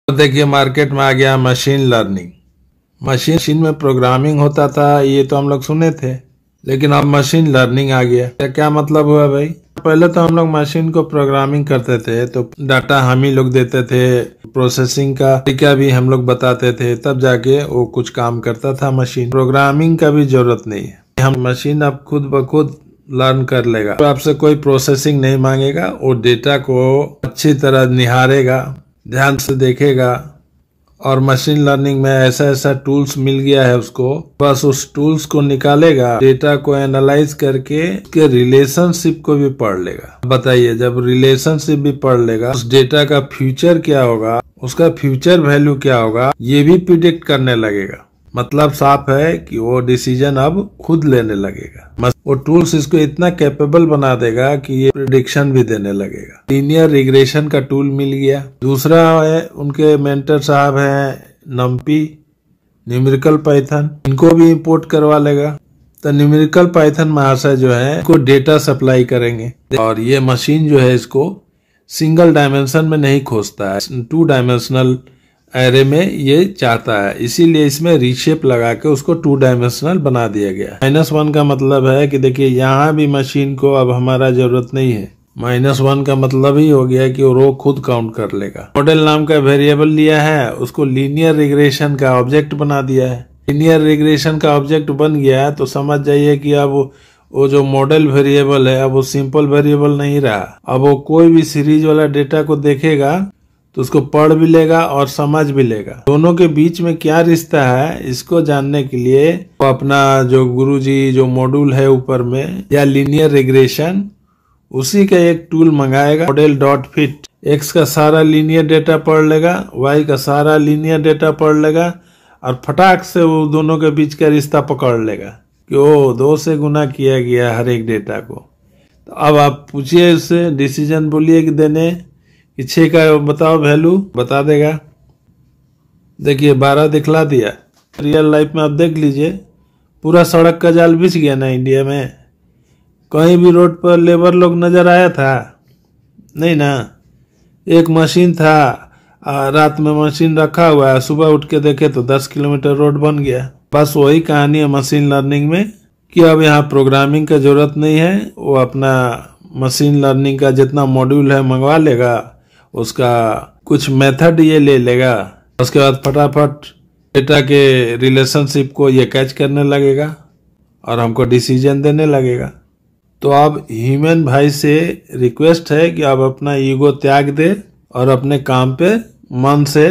तो देखिए मार्केट में आ गया मशीन लर्निंग। मशीन में प्रोग्रामिंग होता था, ये तो हम लोग सुने थे, लेकिन अब मशीन लर्निंग आ गया। क्या मतलब हुआ भाई? पहले तो हम लोग मशीन को प्रोग्रामिंग करते थे तो डाटा हम ही लोग देते थे, प्रोसेसिंग का तरीका भी हम लोग बताते थे, तब जाके वो कुछ काम करता था। मशीन प्रोग्रामिंग का भी जरूरत नहीं है, हम मशीन अब खुद ब खुद लर्न कर लेगा। तो आपसे कोई प्रोसेसिंग नहीं मांगेगा, वो डेटा को अच्छी तरह निहारेगा, ध्यान से देखेगा। और मशीन लर्निंग में ऐसा ऐसा टूल्स मिल गया है उसको, बस उस टूल्स को निकालेगा, डेटा को एनालाइज करके उसके रिलेशनशिप को भी पढ़ लेगा। बताइए, जब रिलेशनशिप भी पढ़ लेगा, उस डेटा का फ्यूचर क्या होगा, उसका फ्यूचर वैल्यू क्या होगा, ये भी प्रिडिक्ट करने लगेगा। मतलब साफ है कि वो डिसीजन अब खुद लेने लगेगा। वो टूल्स इसको इतना कैपेबल बना देगा कि ये प्रिडिक्शन भी देने लगेगा। लीनियर रिग्रेशन का टूल मिल गया। दूसरा है, उनके मेंटर साहब हैं नम्पी, न्यूमेरिकल पाइथन, इनको भी इंपोर्ट करवा लेगा। तो न्यूमेरिकल पाइथन महाशय जो है इसको डेटा सप्लाई करेंगे, और ये मशीन जो है इसको सिंगल डायमेंशन में नहीं खोजता है, 2 डायमेंशनल एरे में ये चाहता है, इसीलिए इसमें रीशेप लगा के उसको 2 डायमेंशनल बना दिया गया। -1 का मतलब है कि देखिए यहाँ भी मशीन को अब हमारा जरूरत नहीं है। -1 का मतलब ही हो गया कि वो रो खुद काउंट कर लेगा। मॉडल नाम का वेरिएबल लिया है, उसको लीनियर रिग्रेशन का ऑब्जेक्ट बना दिया है। लीनियर रिग्रेशन का ऑब्जेक्ट बन गया है तो समझ जाइए कि अब वो जो मॉडल वेरिएबल है अब वो सिंपल वेरिएबल नहीं रहा। अब वो कोई भी सीरीज वाला डेटा को देखेगा तो उसको पढ़ भी लेगा और समझ भी लेगा। दोनों के बीच में क्या रिश्ता है, इसको जानने के लिए वो अपना जो गुरुजी जो मॉड्यूल है ऊपर में, या लीनियर रिग्रेशन, उसी का एक टूल मंगाएगा, मॉडल डॉट फिट। एक्स का सारा लीनियर डेटा पढ़ लेगा, वाई का सारा लीनियर डेटा पढ़ लेगा, और फटाक से वो दोनों के बीच का रिश्ता पकड़ लेगा कि वो 2 से गुना किया गया हर एक डेटा को। तो अब आप पूछिए उससे, डिसीजन बोलिए कि देने कि 6 का बताओ वैल्यू, बता देगा। देखिए 12 दिखला दिया। रियल लाइफ में आप देख लीजिए, पूरा सड़क का जाल बिछ गया ना इंडिया में। कहीं भी रोड पर लेबर लोग नजर आया था? नहीं ना। एक मशीन था, रात में मशीन रखा हुआ है, सुबह उठ के देखे तो 10 किलोमीटर रोड बन गया। बस वही कहानी है मशीन लर्निंग में कि अब यहाँ प्रोग्रामिंग का जरूरत नहीं है, वो अपना मशीन लर्निंग का जितना मॉड्यूल है मंगवा लेगा, उसका कुछ मेथड ये ले लेगा, उसके बाद फटाफट डेटा के रिलेशनशिप को ये कैच करने लगेगा और हमको डिसीजन देने लगेगा। तो अब ह्यूमन भाई से रिक्वेस्ट है कि आप अपना ईगो त्याग दे और अपने काम पे मन से